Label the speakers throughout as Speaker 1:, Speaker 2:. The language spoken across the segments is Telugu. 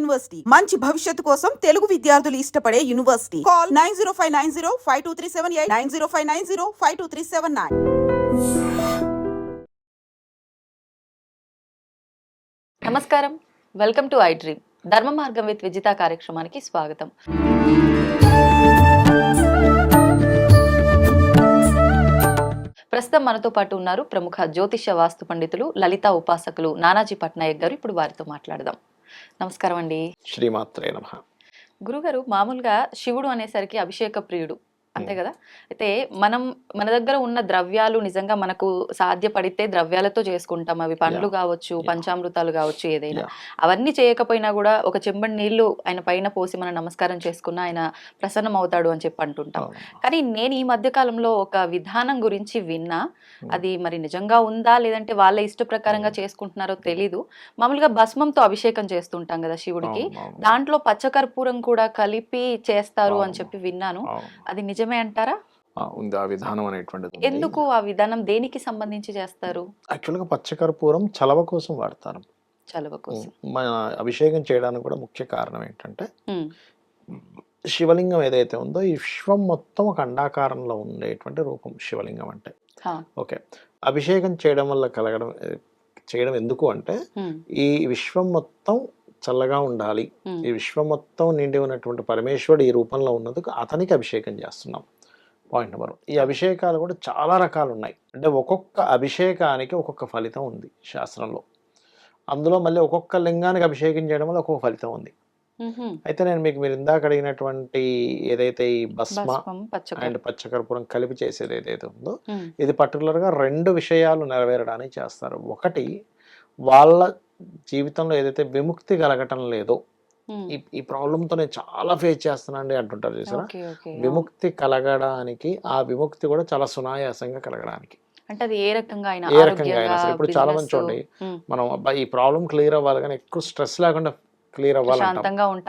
Speaker 1: యూనివర్సిటీ మంచి భవిష్యత్తు కోసం తెలుగు విద్యార్థులు ఇష్టపడే యూనివర్సిటీ. కాల్ 9059052378 9059052379.
Speaker 2: నమస్కారం, వెల్కమ్ టు ఐ డ్రీమ్. ధర్మ మార్గం విత్ విజిత కార్యక్రమానికి స్వాగతం. ప్రస్తుతం మనతో పాటు ఉన్నారు ప్రముఖ జ్యోతిష వాస్తు పండితులు, లలిత ఉపాసకులు నానాజీ పట్నాయక్ గారు. ఇప్పుడు వారితో మాట్లాడదాం. నమస్కారం అండి.
Speaker 3: శ్రీమాత్రే నమః.
Speaker 2: గురుగారు, మామూలుగా శివుడు అనేసరికి అభిషేక ప్రియుడు అంతే కదా. అయితే మన దగ్గర ఉన్న ద్రవ్యాలు నిజంగా మనకు సాధ్యపడితే ద్రవ్యాలతో చేసుకుంటాం. అవి పండ్లు కావచ్చు, పంచామృతాలు కావచ్చు, ఏదైనా. అవన్నీ చేయకపోయినా కూడా ఒక చెంబడి నీళ్లు ఆయన పైన పోసి మనం నమస్కారం చేసుకున్న ఆయన ప్రసన్నం అవుతాడు అని చెప్పి అంటుంటాం. కానీ నేను ఈ మధ్య కాలంలో ఒక విధానం గురించి విన్నా. అది మరి నిజంగా ఉందా లేదంటే వాళ్ళ ఇష్ట ప్రకారంగా చేసుకుంటున్నారో తెలీదు. మామూలుగా భస్మంతో అభిషేకం చేస్తుంటాం కదా శివుడికి, దాంట్లో పచ్చకర్పూరం కూడా కలిపి చేస్తారు అని చెప్పి విన్నాను. అది నిజమే అంటారా?
Speaker 3: ఉంది ఆ విధానం అనేటువంటిది.
Speaker 2: ఎందుకు ఆ విధానం దేనికి సంబంధించి చేస్తారు?
Speaker 3: యాక్చువల్గా పచ్చకర్పూరం చలవ కోసం వాడతారు.
Speaker 2: చలవ కోసం.
Speaker 3: మన అభిషేకం చేయడానికి కూడా ముఖ్య కారణం ఏంటంటే శివలింగం ఏదైతే ఉందో ఈ విశ్వం మొత్తం ఒక అండాకారంలో ఉండేటువంటి రూపం శివలింగం అంటే. ఓకే, అభిషేకం చేయడం వల్ల చేయడం ఎందుకు అంటే ఈ విశ్వం మొత్తం చల్లగా ఉండాలి, ఈ విశ్వం మొత్తం నిండి ఉన్నటువంటి పరమేశ్వరుడు ఈ రూపంలో ఉన్నందుకు అతనికి అభిషేకం చేస్తున్నాం. Point number 1. ఈ అభిషేకాలు కూడా చాలా రకాలు ఉన్నాయి. అంటే ఒక్కొక్క అభిషేకానికి ఒక్కొక్క ఫలితం ఉంది శాస్త్రంలో. అందులో మళ్ళీ ఒక్కొక్క లింగానికి అభిషేకం చేయడం వల్ల ఒక్కొక్క ఫలితం ఉంది. అయితే నేను మీరు ఇందాక అడిగినటువంటి ఏదైతే ఈ భస్మ అండ్ పచ్చకర్పూరం కలిపి చేసేది ఏదైతే ఉందో ఇది పర్టికులర్గా 2 విషయాలు నెరవేరడానికి చేస్తారు. ఒకటి, వాళ్ళ జీవితంలో ఏదైతే విముక్తి కలగటం లేదో, ఈ ప్రాబ్లంతో నేను చాలా ఫేస్ చేస్తున్నానండి అంటుంటారు చూసారా. విముక్తి కలగడానికి, ఆ విముక్తి కూడా చాలా సునాయాసంగా కలగడానికి
Speaker 2: అంటే అది ఏ రకంగా అయినా
Speaker 3: ఇప్పుడు చాలా మంది చూడండి, మనం ఈ ప్రాబ్లం క్లియర్ అవ్వాలి కానీ ఎక్కువ స్ట్రెస్ లేకుండా క్లియర్ అవ్వాలంటాం,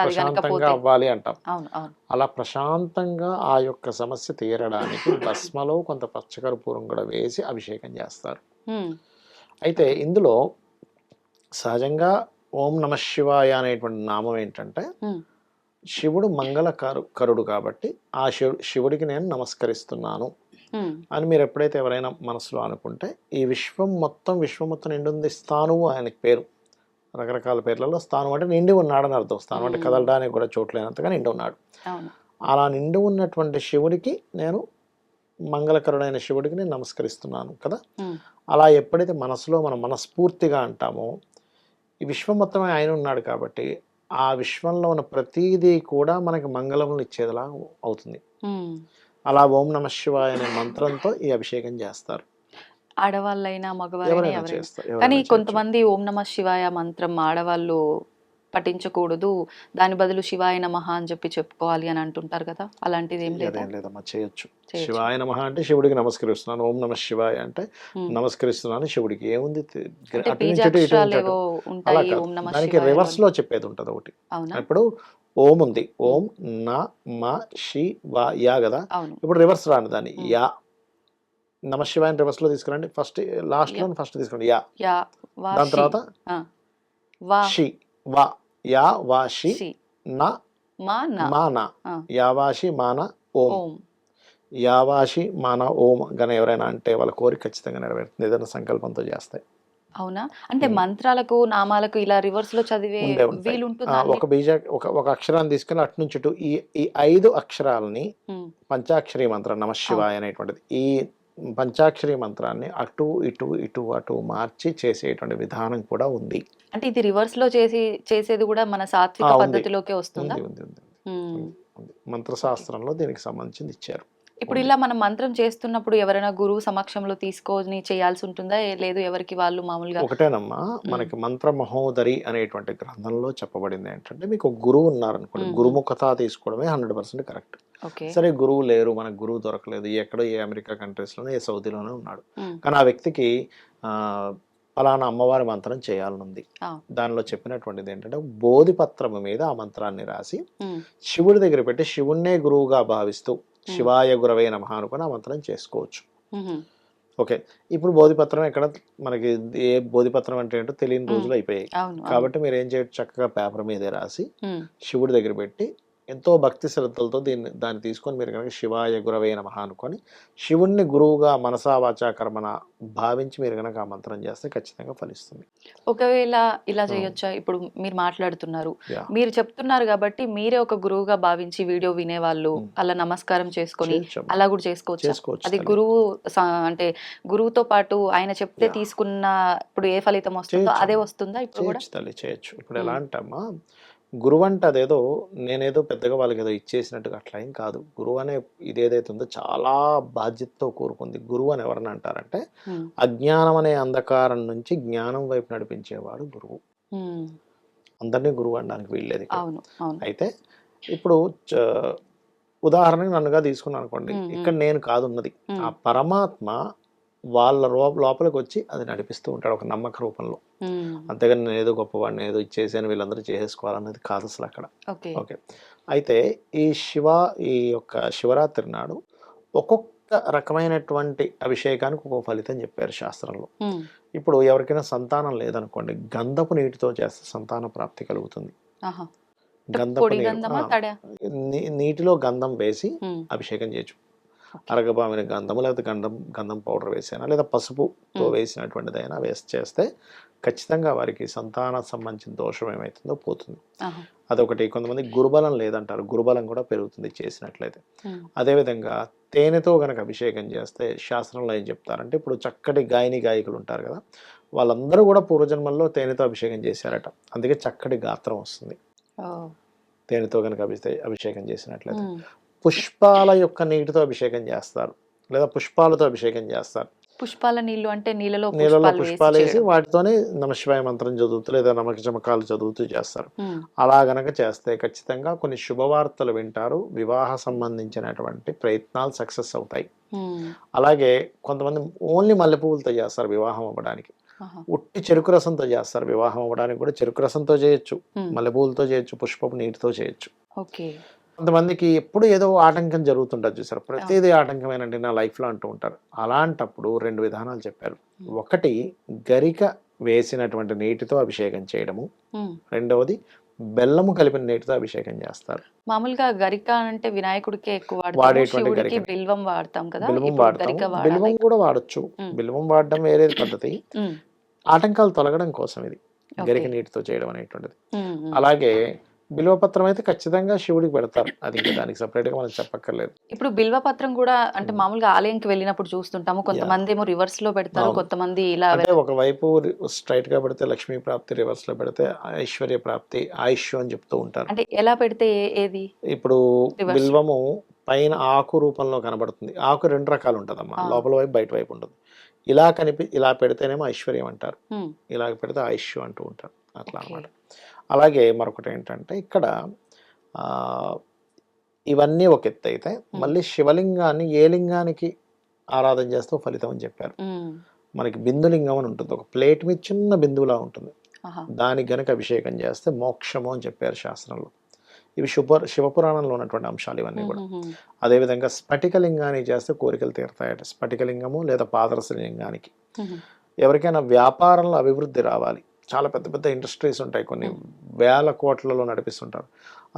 Speaker 3: ప్రశాంతంగా అవ్వాలి అంటాం. అలా ప్రశాంతంగా ఆ యొక్క సమస్య తీరడానికి భస్మలో కొంత పచ్చకర్పూరం కూడా వేసి అభిషేకం చేస్తారు. అయితే ఇందులో సహజంగా ఓం నమ శివాయ అనేటువంటి నామం ఏంటంటే శివుడు మంగళకరుడు కాబట్టి ఆ శివుడికి నేను నమస్కరిస్తున్నాను అని మీరు ఎప్పుడైతే ఎవరైనా మనసులో అనుకుంటే ఈ విశ్వం మొత్తం నిండుంది స్థానువు ఆయనకి పేరు. రకరకాల పేర్లలో స్థానం అంటే నిండి ఉన్నాడని అర్థం. స్థానం అంటే కదలడానికి కూడా చోట్లేనంతగా నిండి ఉన్నాడు. అలా నిండి ఉన్నటువంటి శివుడికి నేను, మంగళకరుడైన శివుడికి నేను నమస్కరిస్తున్నాను కదా. అలా ఎప్పుడైతే మనసులో మనం మనస్ఫూర్తిగా అంటామో ఈ విశ్వం మొత్తమే ఆయన ఉన్నాడు కాబట్టి ఆ విశ్వంలో ఉన్న ప్రతిదీ కూడా మనకి మంగళములు ఇచ్చేదిలా అవుతుంది. అలా ఓం నమ శివాయ అనే మంత్రంతో ఈ అభిషేకం చేస్తారు.
Speaker 2: ఆడవాళ్ళైనా మగవాళ్ళైనా ఎవరైనా. కానీ కొంతమంది ఓం నమ శివాయ మంత్రం ఆడవాళ్ళు పఠించకూడదు, దాని బదులు శివాయ నమః అని చెప్పి చెప్పుకోవాలి అని అంటుంటారు కదా. అలాంటిది ఏం
Speaker 3: లేదమ్మా, చేయొచ్చు. శివాయ నమః అంటే శివుడికి నమస్కరిస్తున్నాను, ఓం నమ శివాయ అంటే నమస్కరిస్తున్నాను శివుడికి. ఏముంది, దానికి రివర్స్ లో చెప్పేది ఉంటది ఒకటి. ఇప్పుడు ఓం ఉంది, ఓం నా మ శి వా యా కదా. ఇప్పుడు రివర్స్ రాను దాన్ని యా, నమ శివాయ రివర్స్ లో తీసుకురండి. ఫస్ట్ లాస్ట్ లో ఫస్ట్ తీసుకోండి యా, దాని తర్వాత షి వా, యా వాషి నా మాన, యావాషి మాన ఓం, యావాషి మాన ఓం గన ఎవరైనా అంటే వాళ్ళ కోరిక ఖచ్చితంగా నెరవేరుతుంది, ఏదైనా సంకల్పంతో చేస్తాయి.
Speaker 2: అవునా? అంటే మంత్రాలకు నామాలకు ఇలా రివర్స్ లో చదివే
Speaker 3: ఒక అక్షరాన్ని తీసుకుని అటు నుంచి ఇటు ఈ 5 అక్షరాలని పంచాక్షరి మంత్రం నమ శివాయ అనేటువంటిది, ఈ పంచాక్షరి మంత్రాన్ని అటు ఇటు ఇటు అటు మార్చి చేసేటువంటి విధానం కూడా ఉంది.
Speaker 2: అంటే ఇది రివర్స్ లో చేసేది కూడా మన సాత్విక పద్ధతిలోకే వస్తుందా?
Speaker 3: మంత్రశాస్త్రంలో దీనికి సంబంధించింది ఇచ్చారు.
Speaker 2: ఇప్పుడు ఇలా మనం మంత్రం చేస్తున్నప్పుడు ఎవరైనా గురువు సమక్షంలో తీసుకొని చేయాల్సి ఉంటుందా, లేదు ఎవరికి వాళ్ళు మామూలుగా?
Speaker 3: ఒకటేనమ్మా, మనకి మంత్ర మహోదరి అనేటువంటి గ్రంథంలో చెప్పబడింది ఏంటంటే మీకు గురువు ఉన్నారనుకోండి, గురుముఖత తీసుకోవడమే 100% కరెక్ట్. సరే గురువు లేరు, మనకు గురువు దొరకలేదు, ఎక్కడో ఏ అమెరికా కంట్రీస్ లోనే ఏ సౌదీలోనే ఉన్నాడు, కానీ ఆ వ్యక్తికి ఫలానా అమ్మవారి మంత్రం చేయాలనుంది. దానిలో చెప్పినటువంటిది ఏంటంటే బోధిపత్రము మీద ఆ మంత్రాన్ని రాసి శివుడి దగ్గర పెట్టి శివుణ్ణే గురువుగా భావిస్తూ శివాయ గురవే నమః అనుకుని ఆ మంత్రం చేసుకోవచ్చు. ఓకే. ఇప్పుడు బోధిపత్రం ఎక్కడ మనకి ఏ బోధిపత్రం అంటే ఏంటో తెలియని రోజులు అయిపోయాయి.
Speaker 2: అవును
Speaker 3: కాబట్టి మీరు ఏం చేయొచ్చు, చక్కగా పేపర్ మీదే రాసి
Speaker 2: ఉమ్,
Speaker 3: శివుడి దగ్గర పెట్టి ఎంతో భక్తి శ్రద్ధలతో దాన్ని తీసుకొని మీరు కనుక శివాయ గురవే నమః అనుకొని శివుణ్ణి గురువుగా మనసా వాచా కర్మన భావించి మీరు కనుక ఆ మంత్రం చేస్తే ఖచ్చితంగా ఫలిస్తుంది.
Speaker 2: ఒకవేళ ఇలా చేయొచ్చా? ఇప్పుడు మీరు మాట్లాడుతున్నారు,
Speaker 3: యా,
Speaker 2: మీరు చెప్తున్నారు కాబట్టి మీరే ఒక గురువుగా భావించి వీడియో వినేవాళ్ళు అలా నమస్కారం చేసుకొని
Speaker 3: చేయొచ్చమ్మా.
Speaker 2: అలా కూడా చేసుకోవచ్చా?
Speaker 3: చేసుకోవచ్చు
Speaker 2: అది
Speaker 3: తల్లి.
Speaker 2: గురువు అంటే గురువుతో పాటు ఆయన చెప్తే
Speaker 3: యా,
Speaker 2: తీసుకున్న ఇప్పుడు ఏ ఫలితం వస్తుందో
Speaker 3: చేయొచ్చు
Speaker 2: అదే
Speaker 3: అమ్మా.
Speaker 2: వస్తుందా ఇప్పుడు కూడా?
Speaker 3: చేయొచ్చు తల్లి, చేయొచ్చు. ఇప్పుడు ఎలా అంటమ్మా, గురువు అంటే అదేదో నేనేదో పెద్దగా వాళ్ళకి ఏదో ఇచ్చేసినట్టుగా అట్లా ఏం కాదు. గురువు అనే ఇదేదైతే ఉందో చాలా బాధ్యతతో కూరుకుంది. గురువు అని ఎవరని అంటారంటే
Speaker 2: ఉమ్,
Speaker 3: అజ్ఞానం అనే అంధకారం నుంచి జ్ఞానం వైపు నడిపించేవాడు గురువు.
Speaker 2: ఉమ్,
Speaker 3: అందరినీ గురువు అనడానికి వీల్లేదు ఇక్కడ.
Speaker 2: అవును అవును.
Speaker 3: అయితే ఇప్పుడు ఉదాహరణకి నన్నుగా తీసుకున్నాను అనుకోండి, ఇక్కడ నేను కాదు ఉన్నది, ఆ పరమాత్మ వాళ్ళ లోపలికి వచ్చి అది నడిపిస్తూ ఉంటాడు ఒక నమ్మక రూపంలో.
Speaker 2: ఉమ్,
Speaker 3: అంతేగాని నేను ఏదో గొప్పవాడిని ఏదో ఇచ్చేసాను వీళ్ళందరూ చేసేసుకోవాలన్నది కాదు అసలు అక్కడ.
Speaker 2: ఓకే.
Speaker 3: ఓకే. అయితే ఈ యొక్క శివరాత్రి నాడు ఒక్కొక్క రకమైనటువంటి అభిషేకానికి ఒక్కొక్క ఫలితం చెప్పారు శాస్త్రంలో.
Speaker 2: ఉమ్,
Speaker 3: ఇప్పుడు ఎవరికైనా సంతానం లేదనుకోండి, గంధపు నీటితో చేస్తే సంతాన ప్రాప్తి కలుగుతుంది.
Speaker 2: ఆహా.
Speaker 3: గంధపు
Speaker 2: పొడి
Speaker 3: నీరు,
Speaker 2: గంధమా తడ?
Speaker 3: నీటిలో గంధం వేసి
Speaker 2: ఉమ్,
Speaker 3: అభిషేకం చేయొచ్చు. అరగబామిన గంధము లేకపోతే గంధం పౌడర్ వేసైనా లేదా పసుపుతో వేసినటువంటిదైనా చేస్తే ఖచ్చితంగా వారికి సంతాన సంబంధించిన దోషం ఏమవుతుందో పోతుంది.
Speaker 2: ఆహా.
Speaker 3: అదొకటి. కొంతమంది గురుబలం లేదంటారు, గురుబలం కూడా పెరుగుతుంది చేసినట్లయితే.
Speaker 2: ఉమ్,
Speaker 3: అదేవిధంగా తేనెతో కనుక అభిషేకం చేస్తే శాస్త్రంలో ఏం చెప్తారంటే, ఇప్పుడు చక్కటి గాయకులు ఉంటారు కదా, వాళ్ళందరూ కూడా పూర్వజన్మల్లో తేనెతో అభిషేకం చేశారట. అందుకే చక్కటి గాత్రం వస్తుంది
Speaker 2: ఓ,
Speaker 3: తేనెతో కనుక అభిషేకం చేసినట్లయితే.
Speaker 2: ఉమ్.
Speaker 3: పుష్పాల యొక్క నీటితో అభిషేకం చేస్తారు లేదా పుష్పాలతో అభిషేకం చేస్తారు.
Speaker 2: పుష్పాల నీళ్లు అంటే నీళ్ళలో
Speaker 3: నీళ్ళలో
Speaker 2: పుష్పాలు
Speaker 3: పుష్పాలు వేసి
Speaker 2: చేయడం.
Speaker 3: వాటితోనే నమశివాయ మంత్రం చదువుతూ లేదా నమక చమకాలు చదువుతూ చేస్తారు.
Speaker 2: ఉమ్,
Speaker 3: అలా గనక చేస్తే ఖచ్చితంగా కొన్ని శుభవార్తలు వింటారు, వివాహ సంబంధించినటువంటి ప్రయత్నాలు సక్సెస్ అవుతాయి.
Speaker 2: ఉమ్,
Speaker 3: అలాగే కొంతమంది ఓన్లీ మల్లెపువ్వులతో చేస్తారు వివాహం అవ్వడానికి,
Speaker 2: ఆహా.
Speaker 3: ఉట్టి చెరుకు రసంతో చేస్తారు వివాహం అవ్వడానికి కూడా. చెరుకు రసంతో చేయొచ్చు, మల్లెపూలతో చేయొచ్చు, పుష్పపు నీటితో చేయొచ్చు.
Speaker 2: ఓకే.
Speaker 3: కొంతమందికి ఎప్పుడు ఏదో ఆటంకం జరుగుతుంటుంది చూసారు, ప్రతిదీ ఆటంకమేనండి నా లైఫ్లో అంటూ ఉంటారు. అలాంటప్పుడు 2 విధానాలు చెప్పారు. ఒకటి గరిక వేసినటువంటి నీటితో అభిషేకం చేయడము,
Speaker 2: ఉమ్.
Speaker 3: రెండవది బెల్లము కలిపిన నీటితో అభిషేకం చేస్తారు.
Speaker 2: మామూలుగా గరిక అంటే వినాయకుడికి ఎక్కువ వాడతాము,
Speaker 3: వాడేటువంటి
Speaker 2: శివుడికి
Speaker 3: గరిక
Speaker 2: బిల్వం వాడతాం కదా,
Speaker 3: బిల్వం
Speaker 2: ఇప్పుడు
Speaker 3: వాడతాము,
Speaker 2: గరిక
Speaker 3: బిల్వం
Speaker 2: వాడాలి.
Speaker 3: కూడా వాడచ్చు. బిల్వం వాడడం వేరే పద్ధతి,
Speaker 2: ఉమ్,
Speaker 3: ఆటంకాలు తొలగడం కోసం ఇది గరిక
Speaker 2: ఓకే.
Speaker 3: నీటితో చేయడం అనేటువంటిది.
Speaker 2: ఉమ్, ఉమ్.
Speaker 3: అలాగే బిల్వపత్రం అయితే ఖచ్చితంగా శివుడికి పెడతారు, అది ఇంకా దానికి సపరేట్గా మనం చెప్పక్కర్లేదు.
Speaker 2: ఇప్పుడు బిల్వపత్రం కూడా అంటే మామూలుగా ఆలయంకి వెళ్ళినప్పుడు చూస్తుంటాము, కొంతమంది ఏమో రివర్స్ లో పెడతారు,
Speaker 3: అవును.
Speaker 2: కొంతమంది ఇలా
Speaker 3: అంటే ఒకవైపు స్ట్రైట్ గా పెడితే లక్ష్మీ ప్రాప్తి, రివర్స్ లో పెడితే ఐశ్వర్య ప్రాప్తి, ఆయుష్ అని చెప్తూ ఉంటారు.
Speaker 2: అంటే ఎలా పెడితే ఏది
Speaker 3: ఇప్పుడు
Speaker 2: Reverse.
Speaker 3: బిల్వము పైన ఆకు రూపంలో కనబడుతుంది. ఆకు 2 రకాలు ఉంటుందమ్మా, లోపల వైపు బయట వైపు ఉంటుంది. ఇలా పెడితేనేమో ఐశ్వర్యం అంటారు,
Speaker 2: ఉమ్,
Speaker 3: ఇలా పెడితే ఆయుష్ అంటూ ఉంటారు, అట్లా అన్నమాట. అలాగే మరొకటి ఏంటంటే ఇక్కడ ఆ, ఇవన్నీ ఒక ఎత్తు అయితే మళ్ళీ శివలింగాన్ని ఏ లింగానికి ఆరాధన చేస్తూ ఫలితం అని చెప్పారు.
Speaker 2: ఉమ్,
Speaker 3: మనకి బిందులింగం అని ఉంటుంది, ఒక ప్లేట్ మీద చిన్న బిందువులా ఉంటుంది,
Speaker 2: ఆహా.
Speaker 3: దానికి గనక అభిషేకం చేస్తే మోక్షము అని చెప్పారు శాస్త్రంలో. ఇవి శివపురాణంలో ఉన్నటువంటి అంశాలు ఇవన్నీ కూడా.
Speaker 2: ఉమ్, ఉమ్,
Speaker 3: అదేవిధంగా స్ఫటికలింగాన్ని చేస్తే కోరికలు తీరుతాయట. స్ఫటికలింగము లేదా పాదరస లింగానికి.
Speaker 2: ఉమ్,
Speaker 3: ఎవరికైనా వ్యాపారంలో అభివృద్ధి రావాలి, చాలా పెద్ద పెద్ద ఇండస్ట్రీస్ ఉంటాయి, కొన్ని వేల కోట్లలో నడిపిస్తుంటారు,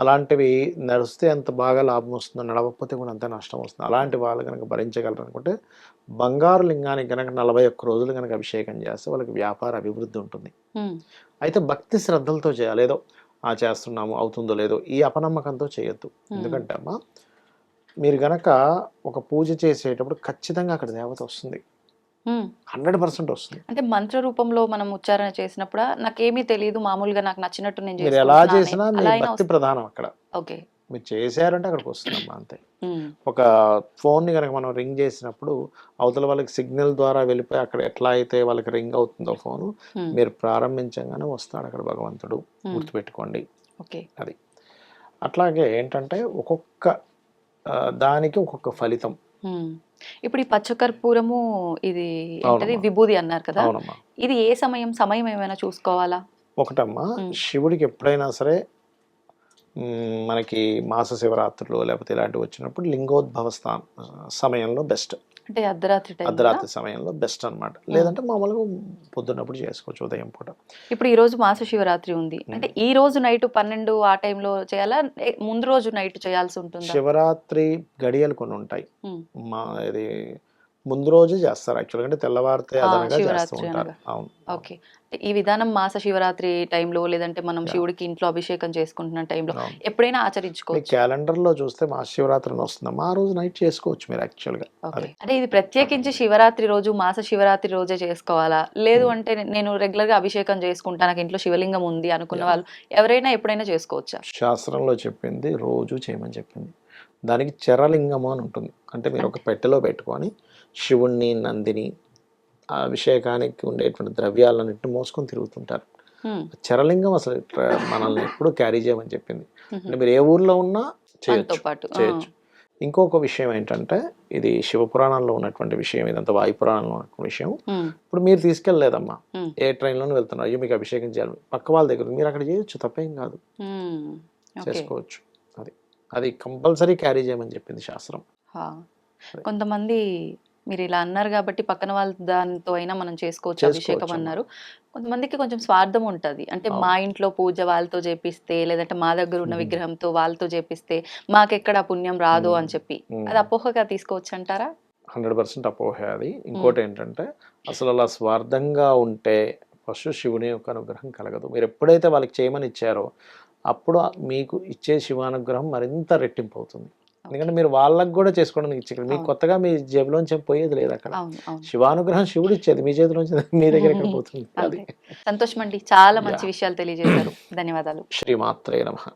Speaker 3: అలాంటివి నడిస్తే ఎంత బాగా లాభం వస్తుందో, నడవకపోతే కూడా అంతే నష్టం వస్తుంది. అలాంటి వాళ్ళు కనుక భరించగలరు అనుకుంటే బంగారు లింగానికి కనుక 41 రోజులు కనుక అభిషేకం చేస్తే వాళ్ళకి వ్యాపార అభివృద్ధి ఉంటుంది.
Speaker 2: ఉమ్,
Speaker 3: అయితే భక్తి శ్రద్ధలతో చేయాలి, ఏదో చేస్తున్నాము అవుతుందో లేదో ఈ అపనమ్మకంతో చేయొద్దు. ఎందుకంటే అమ్మా, మీరు గనక ఒక పూజ చేసేటప్పుడు ఖచ్చితంగా అక్కడ దేవత వస్తుంది,
Speaker 2: ఉమ్.
Speaker 3: 100% వస్తుంది.
Speaker 2: అంటే మంత్ర రూపంలో మనం ఉచ్చారణ చేసినప్పుడు నాకేమీ తెలియదు, మామూలుగా నాకు నచ్చినట్టు నేను
Speaker 3: మీరు ఎలా
Speaker 2: చేసుకుంటున్నాను
Speaker 3: చేసినా మీ
Speaker 2: అలా అయినా
Speaker 3: భక్తి ప్రధానం అక్కడ.
Speaker 2: ఓకే.
Speaker 3: మీరు చేశారంటే అక్కడికి వస్తుందమ్మా అంతే.
Speaker 2: ఉమ్,
Speaker 3: ఒక ఫోన్ని కనుక మనం రింగ్ చేసినప్పుడు అవతల వాళ్ళకి సిగ్నల్ ద్వారా వెళ్ళిపోయి అక్కడ ఎట్లా అయితే వాళ్ళకి రింగ్ అవుతుందో ఫోను, మీరు ప్రారంభించగానే వస్తాడు అక్కడ భగవంతుడు, గుర్తుపెట్టుకోండి.
Speaker 2: ఓకే.
Speaker 3: అది అట్లాగే ఏంటంటే ఒక్కొక్క దానికి ఒక్కొక్క ఫలితం.
Speaker 2: ఉమ్. ఇప్పుడు ఈ పచ్చకర్పూరము ఇది ఏంటది
Speaker 3: అవునమ్మా.
Speaker 2: విభూది అన్నారు కదా,
Speaker 3: అవునమ్మా.
Speaker 2: ఇది ఏ సమయం ఏమైనా చూసుకోవాలా?
Speaker 3: ఒకటమ్మా, శివుడికి ఎప్పుడైనా సరే మనకి మాస శివరాత్రులు లేకపోతే ఇలాంటివి వచ్చినప్పుడు లింగోద్భవ సమయంలో బెస్ట్.
Speaker 2: అంటే అర్ధరాత్రి టైం
Speaker 3: అర్ధరాత్రి సమయంలో బెస్ట్ అన్నమాట. లేదంటే మామూలుగా పొద్దున్నప్పుడు చేసుకోవచ్చు, ఉదయం పూట.
Speaker 2: ఇప్పుడు ఈ రోజు మాస శివరాత్రి ఉంది అంటే ఈ రోజు నైట్ 12 ఆ టైంలో చేయాలా, ముందు రోజు నైట్ చేయాల్సి ఉంటుందా?
Speaker 3: శివరాత్రి గడియలు కొన్ని ఉంటాయి,
Speaker 2: ఉమ్.
Speaker 3: మా ఇది ముందు రోజు చేస్తారు యాక్చువల్గా, అంటే తెల్లవారితే అదనగా చేస్తూ
Speaker 2: శివరాత్రి
Speaker 3: ఉంటారు.
Speaker 2: అనగా.
Speaker 3: అవును.
Speaker 2: ఓకే. ఈ విధానం మాస శివరాత్రి టైంలో లేదంటే మనం శివుడికి ఇంట్లో అభిషేకం చేసుకుంటున్న టైంలో
Speaker 3: అవును.
Speaker 2: ఎప్పుడైనా
Speaker 3: మీ
Speaker 2: ఆచరించుకోవచ్చు.
Speaker 3: క్యాలెండర్ లో చూస్తే మహాశివరాత్రి అని వస్తుందమ్మా, ఆ రోజు నైట్ చేసుకోవచ్చు మీరు యాక్చువల్గా.
Speaker 2: ఓకే. అంటే ఇది ప్రత్యేకించి శివరాత్రి రోజు మాస శివరాత్రి రోజే చేసుకోవాలా, లేదు అంటే నేను రెగ్యులర్ గా అభిషేకం చేసుకుంటా నాకు ఇంట్లో శివలింగం ఉంది అనుకున్న వాళ్ళు ఎవరైనా ఎప్పుడైనా చేసుకోవచ్చా?
Speaker 3: శాస్త్రంలో చెప్పింది రోజు చేయమని చెప్పింది. దానికి చరలింగము అని ఉంటుంది, అంటే మీరు ఒక పెట్టెలో పెట్టుకొని శివుణ్ణి, నందిని, ఆ అభిషేకానికి ఉండేటువంటి ద్రవ్యాలన్నింటిని మోసుకొని తిరుగుతుంటారు.
Speaker 2: ఉమ్.
Speaker 3: చరలింగం అసలు మనల్ని ఎప్పుడు క్యారీ చేయమని చెప్పింది.
Speaker 2: ఉహు.
Speaker 3: అంటే మీరు ఏ ఊర్లో ఉన్నా
Speaker 2: దాంతో
Speaker 3: చేయొచ్చు
Speaker 2: పాటు
Speaker 3: చేయొచ్చు. ఇంకొక విషయం ఏంటంటే, ఇది శివపురాణంలో ఉన్నటువంటి విషయం, ఇదంతా వాయుపురాణంలో ఉన్నటువంటి విషయం.
Speaker 2: ఉమ్.
Speaker 3: ఇప్పుడు మీరు తీసుకెళ్ళలేదమ్మా,
Speaker 2: ఉమ్.
Speaker 3: ఏ ట్రైన్లోనే వెళ్తున్నారు, అయ్యో మీకు అభిషేకం చేయాలి, పక్క వాళ్ళ దగ్గర మీరు అక్కడ చేయొచ్చు, తప్పేం కాదు,
Speaker 2: ఉమ్. ఓకే.
Speaker 3: చేసుకోవచ్చు. అది అది కంపల్సరీ క్యారీ చేయమని చెప్పింది శాస్త్రం.
Speaker 2: హా. కొంతమంది మీరు ఇలా అన్నారు కాబట్టి పక్కన వాళ్ళ దాంతో అయినా మనం చేసుకోవచ్చు అభిషేకం
Speaker 3: చేసుకోవచ్చు
Speaker 2: అన్నారు. కొంతమందికి కొంచెం స్వార్థం ఉంటది, అంటే
Speaker 3: అవును.
Speaker 2: మా ఇంట్లో పూజ వాళ్ళతో చేపిస్తే లేదంటే మా దగ్గర ఉన్న
Speaker 3: మ్మ్.
Speaker 2: విగ్రహంతో వాళ్ళతో చేపిస్తే మాకెక్కడ ఆ పుణ్యం రాదు అని చెప్పి
Speaker 3: మ్మ్.
Speaker 2: అది అపోహగా తీసుకోవచ్చు అంటారా?
Speaker 3: 100% అపోహ అది. ఇంకోటి ఏంటంటే, అసలు అలా స్వార్థంగా ఉంటే ఫస్ట్ శివుని యొక్క అనుగ్రహం కలగదు. మీరు ఎప్పుడైతే వాళ్ళకి చేయమని ఇచ్చారో అప్పుడు మీకు ఇచ్చే శివానుగ్రహం మరింత రెట్టింపు అవుతుంది. ఎందుకంటే మీరు వాళ్ళకి కూడా చేసుకోవడానికి ఇచ్చే, మీకు
Speaker 2: అవును.
Speaker 3: కొత్తగా మీ జేబులోంచి పోయేది లేదు అక్కడ.
Speaker 2: అవును, అవును.
Speaker 3: శివానుగ్రహం శివుడు ఇచ్చేది, మీ చేతిలోంచి మీ దగ్గర ఎక్కడ పోతుంది? అది
Speaker 2: అంతే. సంతోషం అండి, చాలా మంచి
Speaker 3: యా.
Speaker 2: విషయాలు తెలియజేశారు. ధన్యవాదాలు.
Speaker 3: శ్రీమాత్రే నమః.